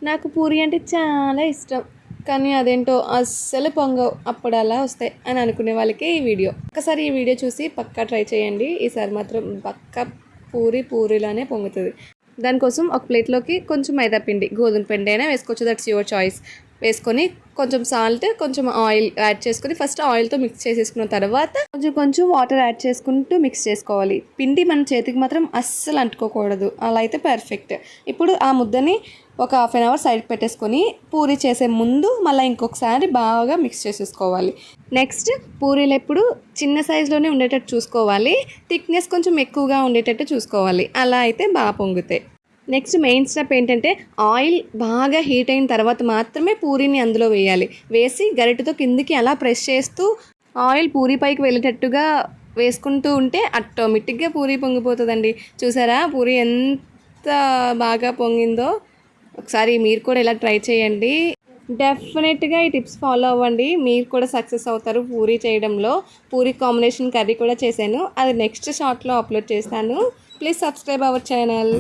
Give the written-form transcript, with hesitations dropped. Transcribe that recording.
నాకు పూరి అంటే చాలా ఇష్టం, కానీ అదేంటో అస్సలు పొంగవు, అప్పుడు అలా వస్తాయి అని అనుకునే వాళ్ళకి ఈ వీడియో. ఒకసారి ఈ వీడియో చూసి పక్కా ట్రై చేయండి. ఈసారి మాత్రం పక్కా పూరిలానే పొంగుతుంది. దానికోసం ఒక ప్లేట్లోకి కొంచెం మైదా పిండి, గోధుమ పిండి అయినా వేసుకోవచ్చు, దట్స్ యువర్ చాయిస్. వేసుకొని కొంచెం సాల్ట్, కొంచెం ఆయిల్ యాడ్ చేసుకొని ఫస్ట్ ఆయిల్తో మిక్స్ చేసేసుకున్న తర్వాత కొంచెం వాటర్ యాడ్ చేసుకుంటూ మిక్స్ చేసుకోవాలి. పిండి మన చేతికి మాత్రం అస్సలు అంటుకోకూడదు, అలా అయితే పర్ఫెక్ట్. ఇప్పుడు ఆ ముద్దని ఒక హాఫ్ అన్ అవర్ సైడ్ పెట్టేసుకొని పూరి చేసే ముందు మళ్ళీ ఇంకొకసారి బాగా మిక్స్ చేసేసుకోవాలి. నెక్స్ట్ పూరీలు ఎప్పుడు చిన్న సైజులోనే ఉండేటట్టు చూసుకోవాలి, థిక్నెస్ కొంచెం ఎక్కువగా ఉండేటట్టు చూసుకోవాలి, అలా అయితే బాగా పొంగుతాయి. నెక్స్ట్ మెయిన్ స్టెప్ ఏంటంటే ఆయిల్ బాగా హీట్ అయిన తర్వాత మాత్రమే పూరీని అందులో వేయాలి. వేసి గరిటెతో కిందికి అలా ప్రెస్ చేస్తూ ఆయిల్ పూరీ పైకి వెళ్ళేటట్టుగా వేసుకుంటూ ఉంటే ఆటోమేటిక్గా పూరీ పొంగిపోతుందండి. చూసారా పూరీ ఎంత బాగా పొంగిందో? ఒకసారి మీరు కూడా ఇలా ట్రై చేయండి. డెఫినెట్గా ఈ టిప్స్ ఫాలో అవ్వండి, మీరు కూడా సక్సెస్ అవుతారు పూరీ చేయడంలో. పూరీ కాంబినేషన్ కర్రీ కూడా చేశాను, అది నెక్స్ట్ షార్ట్లో అప్లోడ్ చేస్తాను. Please subscribe our channel.